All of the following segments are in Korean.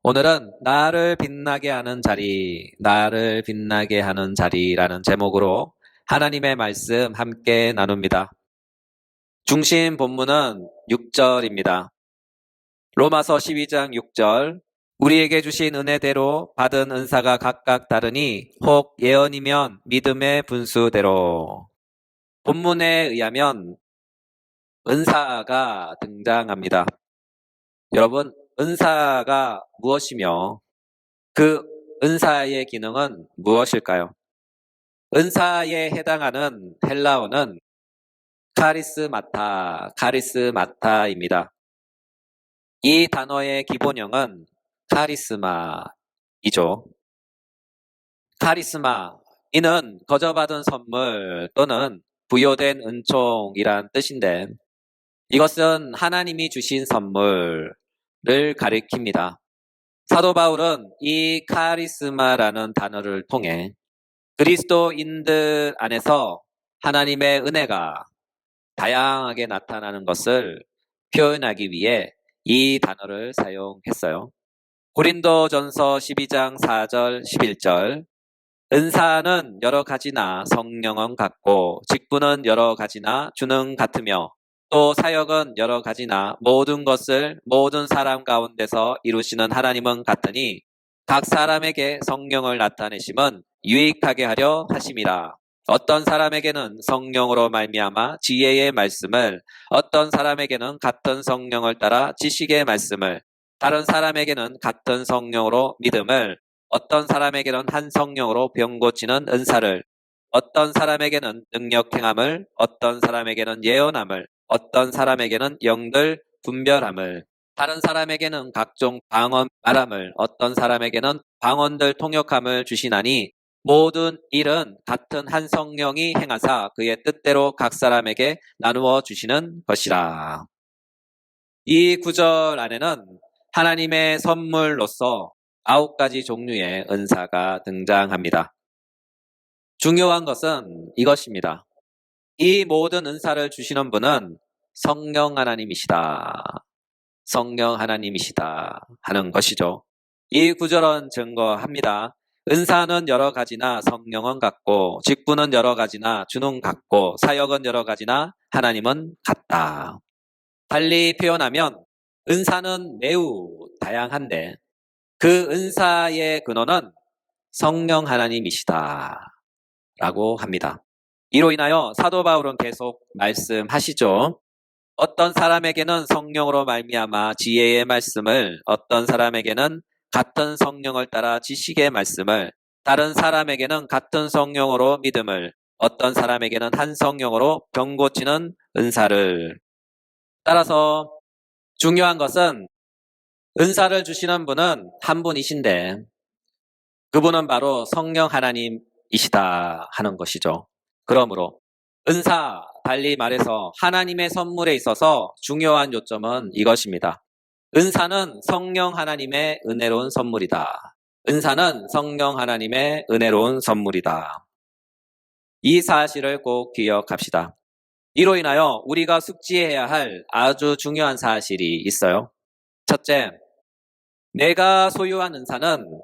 오늘은 나를 빛나게 하는 자리, 나를 빛나게 하는 자리라는 제목으로 하나님의 말씀 함께 나눕니다. 중심 본문은 6절입니다. 로마서 12장 6절, 우리에게 주신 은혜대로 받은 은사가 각각 다르니 혹 예언이면 믿음의 분수대로. 본문에 의하면 은사가 등장합니다. 여러분, 은사가 무엇이며 그 은사의 기능은 무엇일까요? 은사에 해당하는 헬라어는 카리스마타입니다. 이 단어의 기본형은 카리스마이죠. 카리스마, 이는 거저받은 선물 또는 부여된 은총이란 뜻인데 이것은 하나님이 주신 선물을 가리킵니다. 사도 바울은 이 카리스마라는 단어를 통해 그리스도인들 안에서 하나님의 은혜가 다양하게 나타나는 것을 표현하기 위해 이 단어를 사용했어요. 고린도전서 12장 4절 11절, 은사는 여러 가지나 성령은 같고 직분은 여러 가지나 주는 같으며 또 사역은 여러 가지나 모든 것을 모든 사람 가운데서 이루시는 하나님은 같으니 각 사람에게 성령을 나타내심은 유익하게 하려 하심이라. 어떤 사람에게는 성령으로 말미암아 지혜의 말씀을, 어떤 사람에게는 같은 성령을 따라 지식의 말씀을, 다른 사람에게는 같은 성령으로 믿음을, 어떤 사람에게는 한 성령으로 병 고치는 은사를, 어떤 사람에게는 능력 행함을, 어떤 사람에게는 예언함을, 어떤 사람에게는 영들 분별함을, 다른 사람에게는 각종 방언 말함을, 어떤 사람에게는 방언들 통역함을 주시나니 모든 일은 같은 한 성령이 행하사 그의 뜻대로 각 사람에게 나누어 주시는 것이라. 이 구절 안에는 하나님의 선물로서 9가지 종류의 은사가 등장합니다. 중요한 것은 이것입니다. 이 모든 은사를 주시는 분은 성령 하나님이시다. 성령 하나님이시다 하는 것이죠. 이 구절은 증거합니다. 은사는 여러 가지나 성령은 같고 직분은 여러 가지나 주는 같고 사역은 여러 가지나 하나님은 같다. 달리 표현하면 은사는 매우 다양한데 그 은사의 근원은 성령 하나님이시다 라고 합니다. 이로 인하여 사도 바울은 계속 말씀하시죠. 어떤 사람에게는 성령으로 말미암아 지혜의 말씀을, 어떤 사람에게는 같은 성령을 따라 지식의 말씀을, 다른 사람에게는 같은 성령으로 믿음을, 어떤 사람에게는 한 성령으로 병 고치는 은사를. 따라서 중요한 것은 은사를 주시는 분은 한 분이신데 그분은 바로 성령 하나님이시다 하는 것이죠. 그러므로 은사, 달리 말해서 하나님의 선물에 있어서 중요한 요점은 이것입니다. 은사는 성령 하나님의 은혜로운 선물이다. 은사는 성령 하나님의 은혜로운 선물이다. 이 사실을 꼭 기억합시다. 이로 인하여 우리가 숙지해야 할 아주 중요한 사실이 있어요. 첫째, 내가 소유한 은사는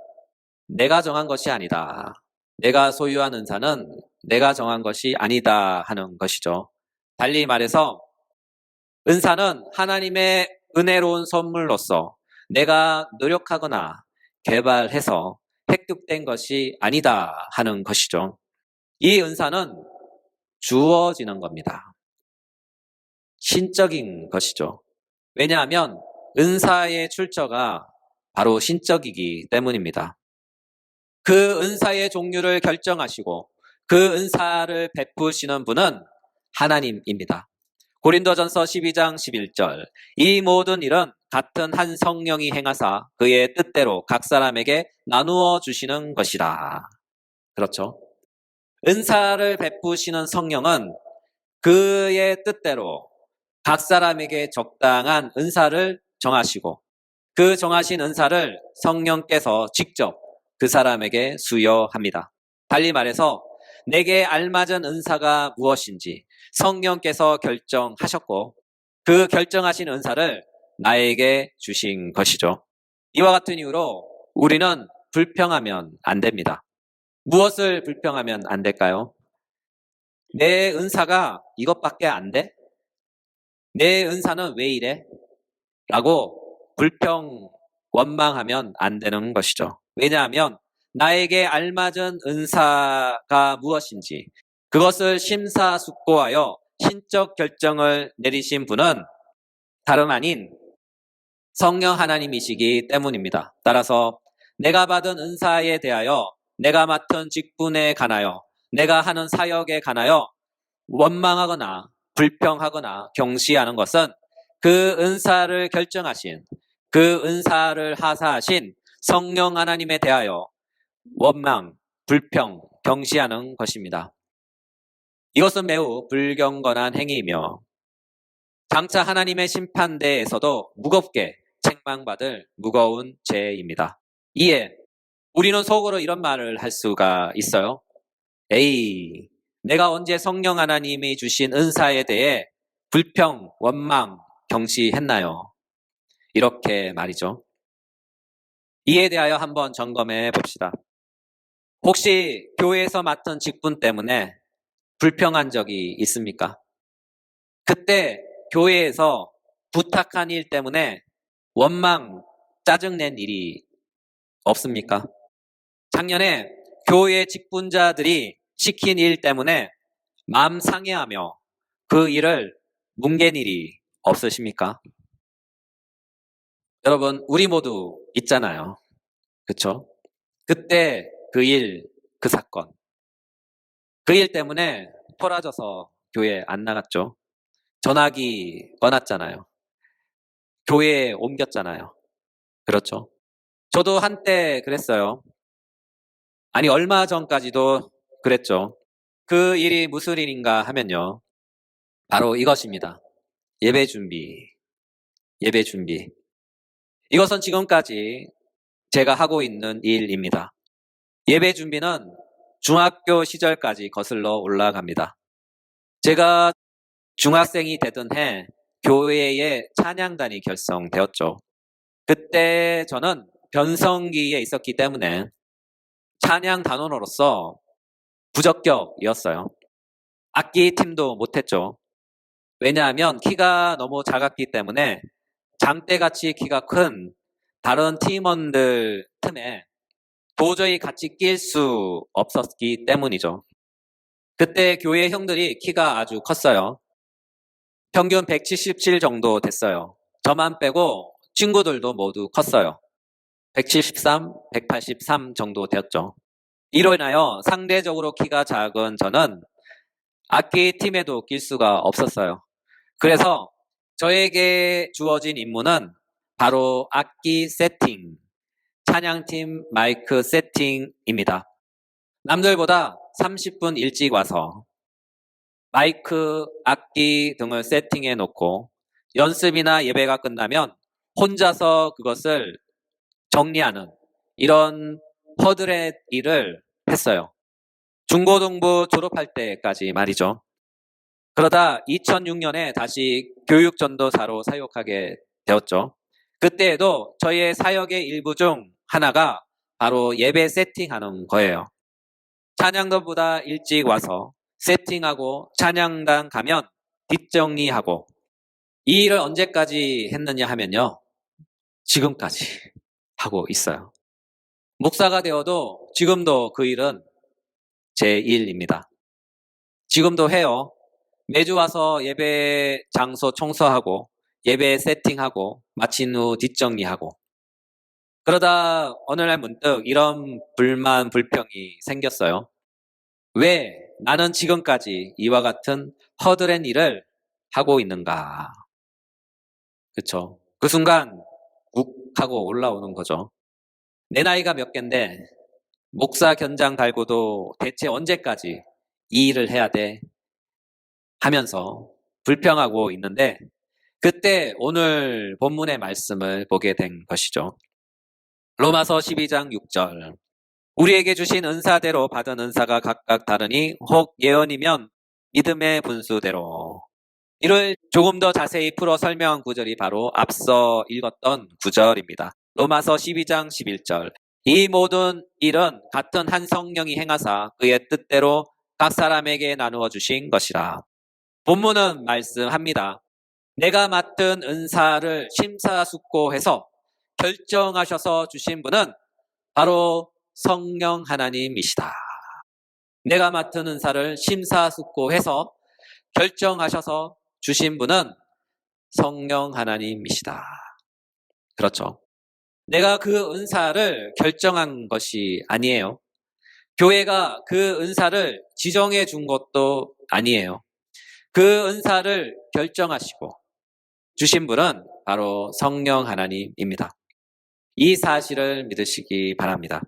내가 정한 것이 아니다. 내가 소유한 은사는 내가 정한 것이 아니다 하는 것이죠. 달리 말해서 은사는 하나님의 은혜로운 선물로서 내가 노력하거나 개발해서 획득된 것이 아니다 하는 것이죠. 이 은사는 주어지는 겁니다. 신적인 것이죠. 왜냐하면 은사의 출처가 바로 신적이기 때문입니다. 그 은사의 종류를 결정하시고 그 은사를 베푸시는 분은 하나님입니다. 고린도전서 12장 11절, 이 모든 일은 같은 한 성령이 행하사 그의 뜻대로 각 사람에게 나누어 주시는 것이라. 그렇죠? 은사를 베푸시는 성령은 그의 뜻대로 각 사람에게 적당한 은사를 정하시고 그 정하신 은사를 성령께서 직접 그 사람에게 수여합니다. 달리 말해서 내게 알맞은 은사가 무엇인지 성령께서 결정하셨고 그 결정하신 은사를 나에게 주신 것이죠. 이와 같은 이유로 우리는 불평하면 안 됩니다. 무엇을 불평하면 안 될까요? 내 은사가 이것밖에 안 돼? 내 은사는 왜 이래? 라고 불평, 원망하면 안 되는 것이죠. 왜냐하면 나에게 알맞은 은사가 무엇인지 그것을 심사숙고하여 신적 결정을 내리신 분은 다름 아닌 성령 하나님이시기 때문입니다. 따라서 내가 받은 은사에 대하여, 내가 맡은 직분에 관하여, 내가 하는 사역에 관하여 원망하거나 불평하거나 경시하는 것은 그 은사를 결정하신, 그 은사를 하사하신 성령 하나님에 대하여 원망, 불평, 경시하는 것입니다. 이것은 매우 불경건한 행위이며 장차 하나님의 심판대에서도 무겁게 책망받을 무거운 죄입니다. 이에 우리는 속으로 이런 말을 할 수가 있어요. 에이, 내가 언제 성령 하나님이 주신 은사에 대해 불평, 원망, 경시했나요? 이렇게 말이죠. 이에 대하여 한번 점검해 봅시다. 혹시 교회에서 맡은 직분 때문에 불평한 적이 있습니까? 그때 교회에서 부탁한 일 때문에 원망, 짜증낸 일이 없습니까? 작년에 교회 직분자들이 시킨 일 때문에 마음 상해하며 그 일을 뭉갠 일이 없으십니까? 여러분, 우리 모두 있잖아요. 그쵸? 그때 그 일, 그 사건. 그 일 때문에 토라져서 교회 안 나갔죠. 전화기 꺼놨잖아요. 교회에 옮겼잖아요. 그렇죠? 저도 한때 그랬어요. 아니, 얼마 전까지도 그랬죠. 그 일이 무슨 일인가 하면요. 바로 이것입니다. 예배 준비. 예배 준비. 이것은 지금까지 제가 하고 있는 일입니다. 예배 준비는 중학교 시절까지 거슬러 올라갑니다. 제가 중학생이 되던 해 교회의 찬양단이 결성되었죠. 그때 저는 변성기에 있었기 때문에 찬양 단원으로서 부적격이었어요. 악기 팀도 못했죠. 왜냐하면 키가 너무 작았기 때문에 장대같이 키가 큰 다른 팀원들 틈에 도저히 같이 낄 수 없었기 때문이죠. 그때 교회 형들이 키가 아주 컸어요. 평균 177 정도 됐어요. 저만 빼고 친구들도 모두 컸어요. 173, 183 정도 되었죠. 이로 인하여 상대적으로 키가 작은 저는 악기 팀에도 낄 수가 없었어요. 그래서 저에게 주어진 임무는 바로 악기 세팅, 찬양팀 마이크 세팅입니다. 남들보다 30분 일찍 와서 마이크, 악기 등을 세팅해 놓고 연습이나 예배가 끝나면 혼자서 그것을 정리하는 이런 허드렛 일을 했어요. 중고등부 졸업할 때까지 말이죠. 그러다 2006년에 다시 교육전도사로 사역하게 되었죠. 그때에도 저희의 사역의 일부 중 하나가 바로 예배 세팅하는 거예요. 찬양단보다 일찍 와서 세팅하고 찬양단 가면 뒷정리하고 이 일을 언제까지 했느냐 하면요. 지금까지 하고 있어요. 목사가 되어도 지금도 그 일은 제 일입니다. 지금도 해요. 매주 와서 예배 장소 청소하고 예배 세팅하고 마친 후 뒷정리하고 그러다 어느 날 문득 이런 불만 불평이 생겼어요. 왜 나는 지금까지 이와 같은 허드렛 일을 하고 있는가? 그쵸? 그 순간 욱 하고 올라오는 거죠. 내 나이가 몇 갠데 목사 견장 달고도 대체 언제까지 이 일을 해야 돼? 하면서 불평하고 있는데 그때 오늘 본문의 말씀을 보게 된 것이죠. 로마서 12장 6절 우리에게 주신 은사대로 받은 은사가 각각 다르니 혹 예언이면 믿음의 분수대로 이를 조금 더 자세히 풀어 설명한 구절이 바로 앞서 읽었던 구절입니다. 로마서 12장 11절. 이 모든 일은 같은 한 성령이 행하사 그의 뜻대로 각 사람에게 나누어 주신 것이라. 본문은 말씀합니다. 내가 맡은 은사를 심사숙고해서 결정하셔서 주신 분은 바로 성령 하나님이시다. 내가 맡은 은사를 심사숙고해서 결정하셔서 주신 분은 성령 하나님이시다. 그렇죠. 내가 그 은사를 결정한 것이 아니에요. 교회가 그 은사를 지정해 준 것도 아니에요. 그 은사를 결정하시고 주신 분은 바로 성령 하나님입니다. 이 사실을 믿으시기 바랍니다.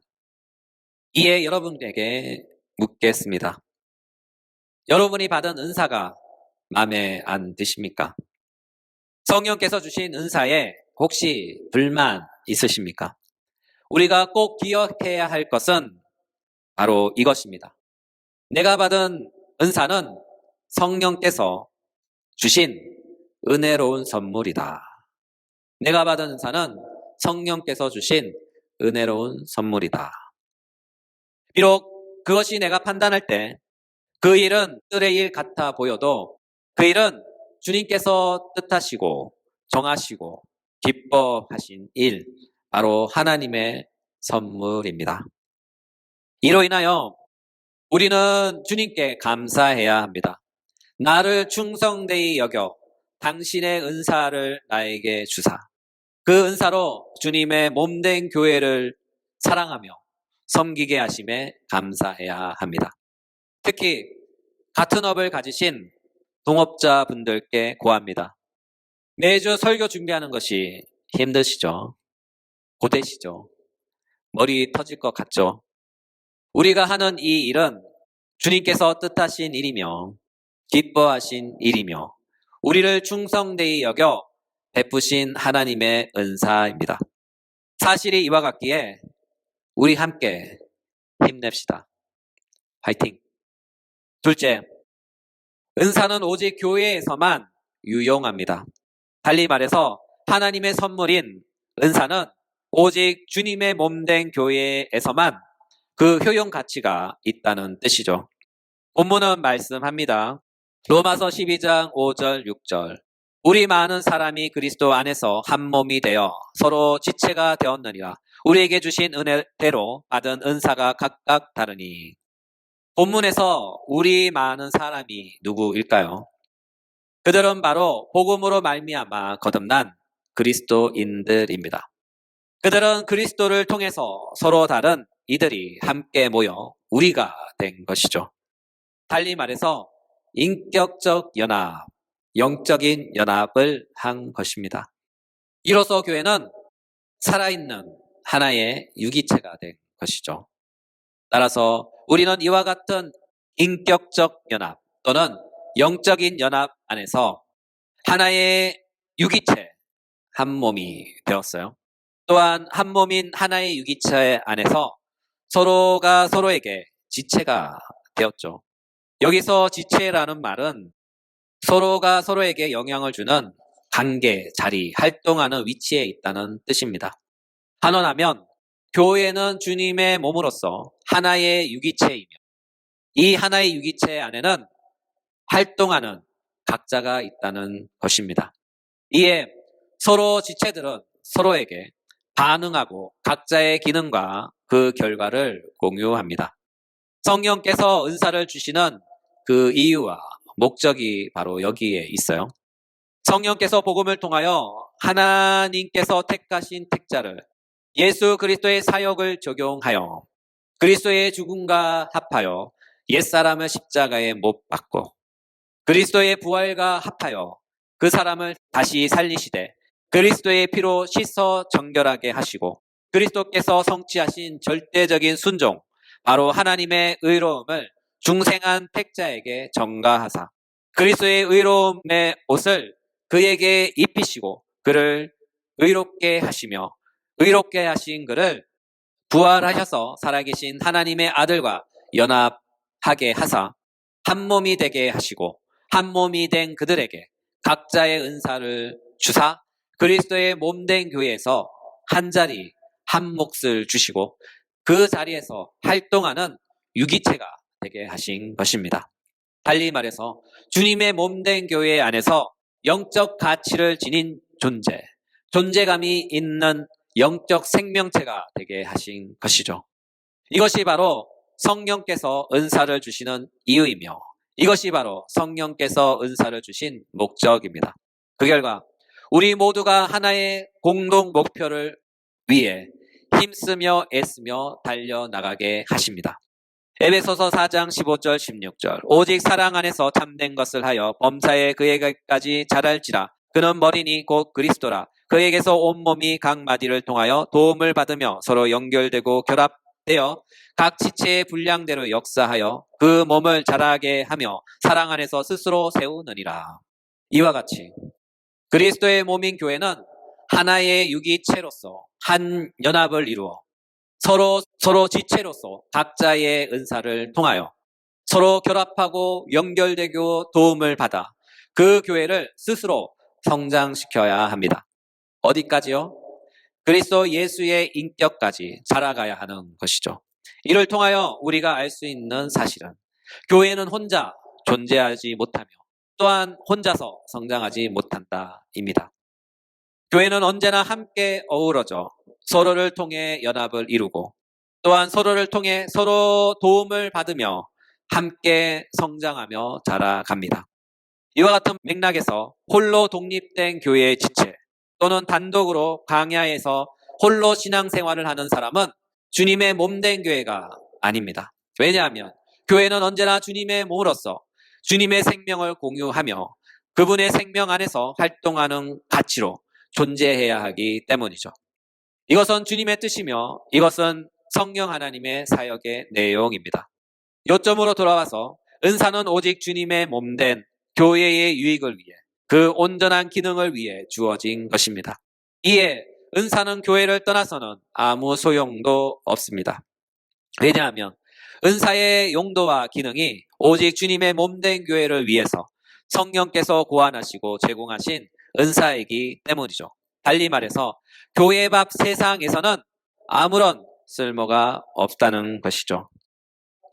이에 여러분에게 묻겠습니다. 여러분이 받은 은사가 마음에 안 드십니까? 성령께서 주신 은사에 혹시 불만 있으십니까? 우리가 꼭 기억해야 할 것은 바로 이것입니다. 내가 받은 은사는 성령께서 주신 은혜로운 선물이다. 내가 받은 은사는 성령께서 주신 은혜로운 선물이다. 비록 그것이 내가 판단할 때 그 일은 뜰의 일 같아 보여도 그 일은 주님께서 뜻하시고 정하시고 기뻐하신 일, 바로 하나님의 선물입니다. 이로 인하여 우리는 주님께 감사해야 합니다. 나를 충성되이 여겨 당신의 은사를 나에게 주사 그 은사로 주님의 몸된 교회를 사랑하며 섬기게 하심에 감사해야 합니다. 특히 같은 업을 가지신 동업자분들께 고합니다. 매주 설교 준비하는 것이 힘드시죠? 고되시죠? 머리 터질 것 같죠? 우리가 하는 이 일은 주님께서 뜻하신 일이며 기뻐하신 일이며 우리를 충성되이 여겨 베푸신 하나님의 은사입니다. 사실이 이와 같기에 우리 함께 힘냅시다. 화이팅! 둘째, 은사는 오직 교회에서만 유용합니다. 달리 말해서 하나님의 선물인 은사는 오직 주님의 몸된 교회에서만 그 효용 가치가 있다는 뜻이죠. 본문은 말씀합니다. 로마서 12장 5절 6절. 우리 많은 사람이 그리스도 안에서 한 몸이 되어 서로 지체가 되었느니라. 우리에게 주신 은혜대로 받은 은사가 각각 다르니. 본문에서 우리 많은 사람이 누구일까요? 그들은 바로 복음으로 말미암아 거듭난 그리스도인들입니다. 그들은 그리스도를 통해서 서로 다른 이들이 함께 모여 우리가 된 것이죠. 달리 말해서 인격적 연합, 영적인 연합을 한 것입니다. 이로써 교회는 살아있는 하나의 유기체가 된 것이죠. 따라서 우리는 이와 같은 인격적 연합 또는 영적인 연합 안에서 하나의 유기체, 한 몸이 되었어요. 또한 한 몸인 하나의 유기체 안에서 서로가 서로에게 지체가 되었죠. 여기서 지체라는 말은 서로가 서로에게 영향을 주는 관계, 자리, 활동하는 위치에 있다는 뜻입니다. 한원하면 교회는 주님의 몸으로서 하나의 유기체이며 이 하나의 유기체 안에는 활동하는 각자가 있다는 것입니다. 이에 서로 지체들은 서로에게 반응하고 각자의 기능과 그 결과를 공유합니다. 성령께서 은사를 주시는 그 이유와 목적이 바로 여기에 있어요. 성령께서 복음을 통하여 하나님께서 택하신 택자를 예수 그리스도의 사역을 적용하여 그리스도의 죽음과 합하여 옛사람을 십자가에 못 박고 그리스도의 부활과 합하여 그 사람을 다시 살리시되 그리스도의 피로 씻어 정결하게 하시고 그리스도께서 성취하신 절대적인 순종, 바로 하나님의 의로움을 중생한 택자에게 전가하사 그리스도의 의로움의 옷을 그에게 입히시고 그를 의롭게 하시며 의롭게 하신 그를 부활하셔서 살아계신 하나님의 아들과 연합하게 하사 한 몸이 되게 하시고 한 몸이 된 그들에게 각자의 은사를 주사 그리스도의 몸된 교회에서 한 자리, 한 몫을 주시고 그 자리에서 활동하는 유기체가 되게 하신 것입니다. 달리 말해서 주님의 몸된 교회 안에서 영적 가치를 지닌 존재감이 있는 영적 생명체가 되게 하신 것이죠. 이것이 바로 성령께서 은사를 주시는 이유이며 이것이 바로 성령께서 은사를 주신 목적입니다. 그 결과 우리 모두가 하나의 공동 목표를 위해 힘쓰며 애쓰며 달려나가게 하십니다. 에베소서 4장 15절 16절 오직 사랑 안에서 참된 것을 하여 범사에 그에게까지 자랄지라 그는 머리니 곧 그리스도라 그에게서 온몸이 각 마디를 통하여 도움을 받으며 서로 연결되고 결합되어 각 지체의 분량대로 역사하여 그 몸을 자라게 하며 사랑 안에서 스스로 세우느니라. 이와 같이 그리스도의 몸인 교회는 하나의 유기체로서 한 연합을 이루어 서로 지체로서 각자의 은사를 통하여 서로 결합하고 연결되고 도움을 받아 그 교회를 스스로 성장시켜야 합니다. 어디까지요? 그리스도 예수의 인격까지 자라가야 하는 것이죠. 이를 통하여 우리가 알 수 있는 사실은 교회는 혼자 존재하지 못하며 또한 혼자서 성장하지 못한다입니다. 교회는 언제나 함께 어우러져 서로를 통해 연합을 이루고 또한 서로를 통해 서로 도움을 받으며 함께 성장하며 자라갑니다. 이와 같은 맥락에서 홀로 독립된 교회의 지체 또는 단독으로 광야에서 홀로 신앙생활을 하는 사람은 주님의 몸된 교회가 아닙니다. 왜냐하면 교회는 언제나 주님의 몸으로서 주님의 생명을 공유하며 그분의 생명 안에서 활동하는 가치로 존재해야 하기 때문이죠. 이것은 주님의 뜻이며 이것은 성령 하나님의 사역의 내용입니다. 요점으로 돌아와서 은사는 오직 주님의 몸된 교회의 유익을 위해 그 온전한 기능을 위해 주어진 것입니다. 이에 은사는 교회를 떠나서는 아무 소용도 없습니다. 왜냐하면 은사의 용도와 기능이 오직 주님의 몸된 교회를 위해서 성령께서 고안하시고 제공하신 은사이기 때문이죠. 달리 말해서 교회 밖 세상에서는 아무런 쓸모가 없다는 것이죠.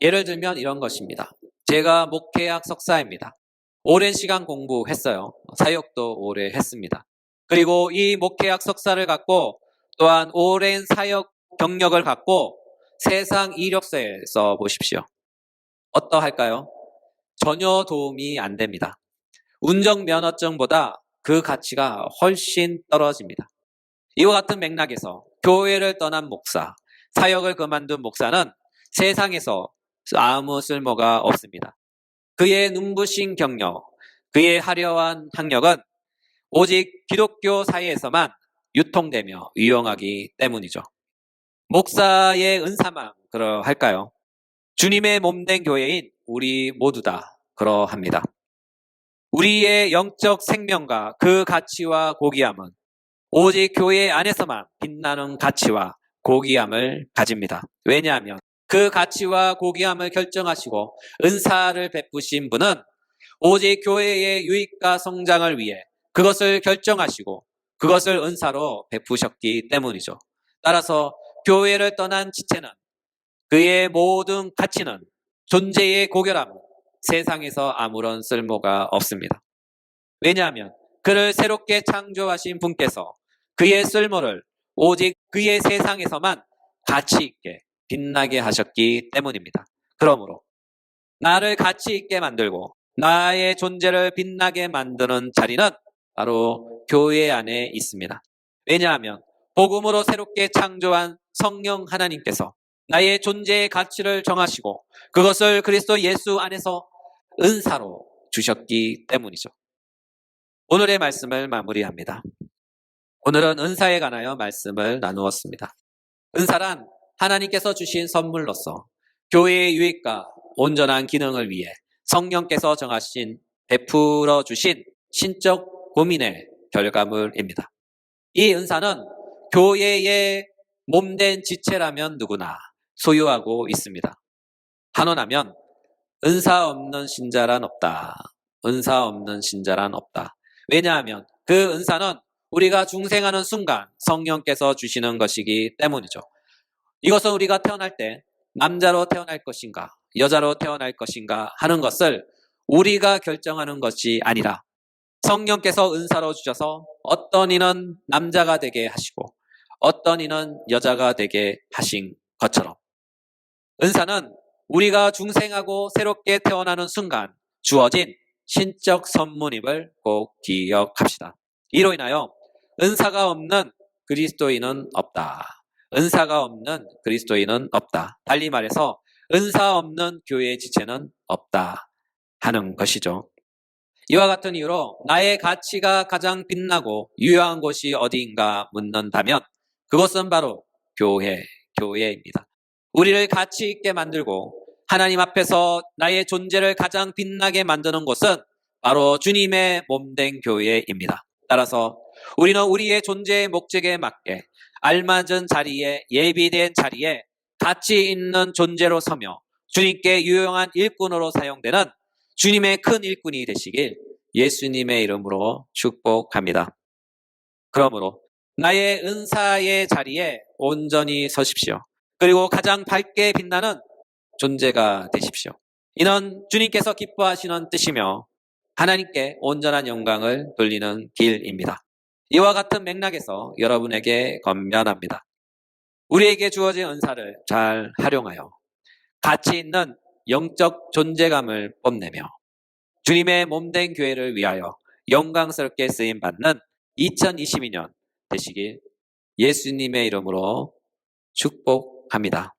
예를 들면 이런 것입니다. 제가 목회학 석사입니다. 오랜 시간 공부했어요. 사역도 오래 했습니다. 그리고 이 목회학 석사를 갖고 또한 오랜 사역 경력을 갖고 세상 이력서에 써 보십시오. 어떠할까요? 전혀 도움이 안 됩니다. 운전면허증보다 그 가치가 훨씬 떨어집니다. 이와 같은 맥락에서 교회를 떠난 목사, 사역을 그만둔 목사는 세상에서 아무 쓸모가 없습니다. 그의 눈부신 경력, 그의 화려한 학력은 오직 기독교 사회에서만 유통되며 유용하기 때문이죠. 목사의 은사만 그러할까요? 주님의 몸된 교회인 우리 모두 다 그러합니다. 우리의 영적 생명과 그 가치와 고귀함은 오직 교회 안에서만 빛나는 가치와 고귀함을 가집니다. 왜냐하면 그 가치와 고귀함을 결정하시고 은사를 베푸신 분은 오직 교회의 유익과 성장을 위해 그것을 결정하시고 그것을 은사로 베푸셨기 때문이죠. 따라서 교회를 떠난 지체는 그의 모든 가치는 존재의 고결함은 세상에서 아무런 쓸모가 없습니다. 왜냐하면 그를 새롭게 창조하신 분께서 그의 쓸모를 오직 그의 세상에서만 가치 있게 빛나게 하셨기 때문입니다. 그러므로 나를 가치 있게 만들고 나의 존재를 빛나게 만드는 자리는 바로 교회 안에 있습니다. 왜냐하면 복음으로 새롭게 창조한 성령 하나님께서 나의 존재의 가치를 정하시고 그것을 그리스도 예수 안에서 은사로 주셨기 때문이죠. 오늘의 말씀을 마무리합니다. 오늘은 은사에 관하여 말씀을 나누었습니다. 은사란 하나님께서 주신 선물로서 교회의 유익과 온전한 기능을 위해 성령께서 정하신 베풀어 주신 신적 고민의 결과물입니다. 이 은사는 교회의 몸된 지체라면 누구나 소유하고 있습니다. 단언하면 은사 없는 신자란 없다. 은사 없는 신자란 없다. 왜냐하면 그 은사는 우리가 중생하는 순간 성령께서 주시는 것이기 때문이죠. 이것은 우리가 태어날 때 남자로 태어날 것인가, 여자로 태어날 것인가 하는 것을 우리가 결정하는 것이 아니라 성령께서 은사로 주셔서 어떤 이는 남자가 되게 하시고 어떤 이는 여자가 되게 하신 것처럼 은사는 우리가 중생하고 새롭게 태어나는 순간 주어진 신적 선물임을 꼭 기억합시다. 이로 인하여 은사가 없는 그리스도인은 없다. 은사가 없는 그리스도인은 없다. 달리 말해서 은사 없는 교회의 지체는 없다 하는 것이죠. 이와 같은 이유로 나의 가치가 가장 빛나고 유효한 곳이 어디인가 묻는다면 그것은 바로 교회입니다. 우리를 가치 있게 만들고 하나님 앞에서 나의 존재를 가장 빛나게 만드는 곳은 바로 주님의 몸된 교회입니다. 따라서 우리는 우리의 존재의 목적에 맞게 알맞은 자리에 예비된 자리에 가치 있는 존재로 서며 주님께 유용한 일꾼으로 사용되는 주님의 큰 일꾼이 되시길 예수님의 이름으로 축복합니다. 그러므로 나의 은사의 자리에 온전히 서십시오. 그리고 가장 밝게 빛나는 존재가 되십시오. 이는 주님께서 기뻐하시는 뜻이며 하나님께 온전한 영광을 돌리는 길입니다. 이와 같은 맥락에서 여러분에게 권면합니다. 우리에게 주어진 은사를 잘 활용하여 가치 있는 영적 존재감을 뽐내며 주님의 몸된 교회를 위하여 영광스럽게 쓰임받는 2022년 되시길 예수님의 이름으로 축복합니다.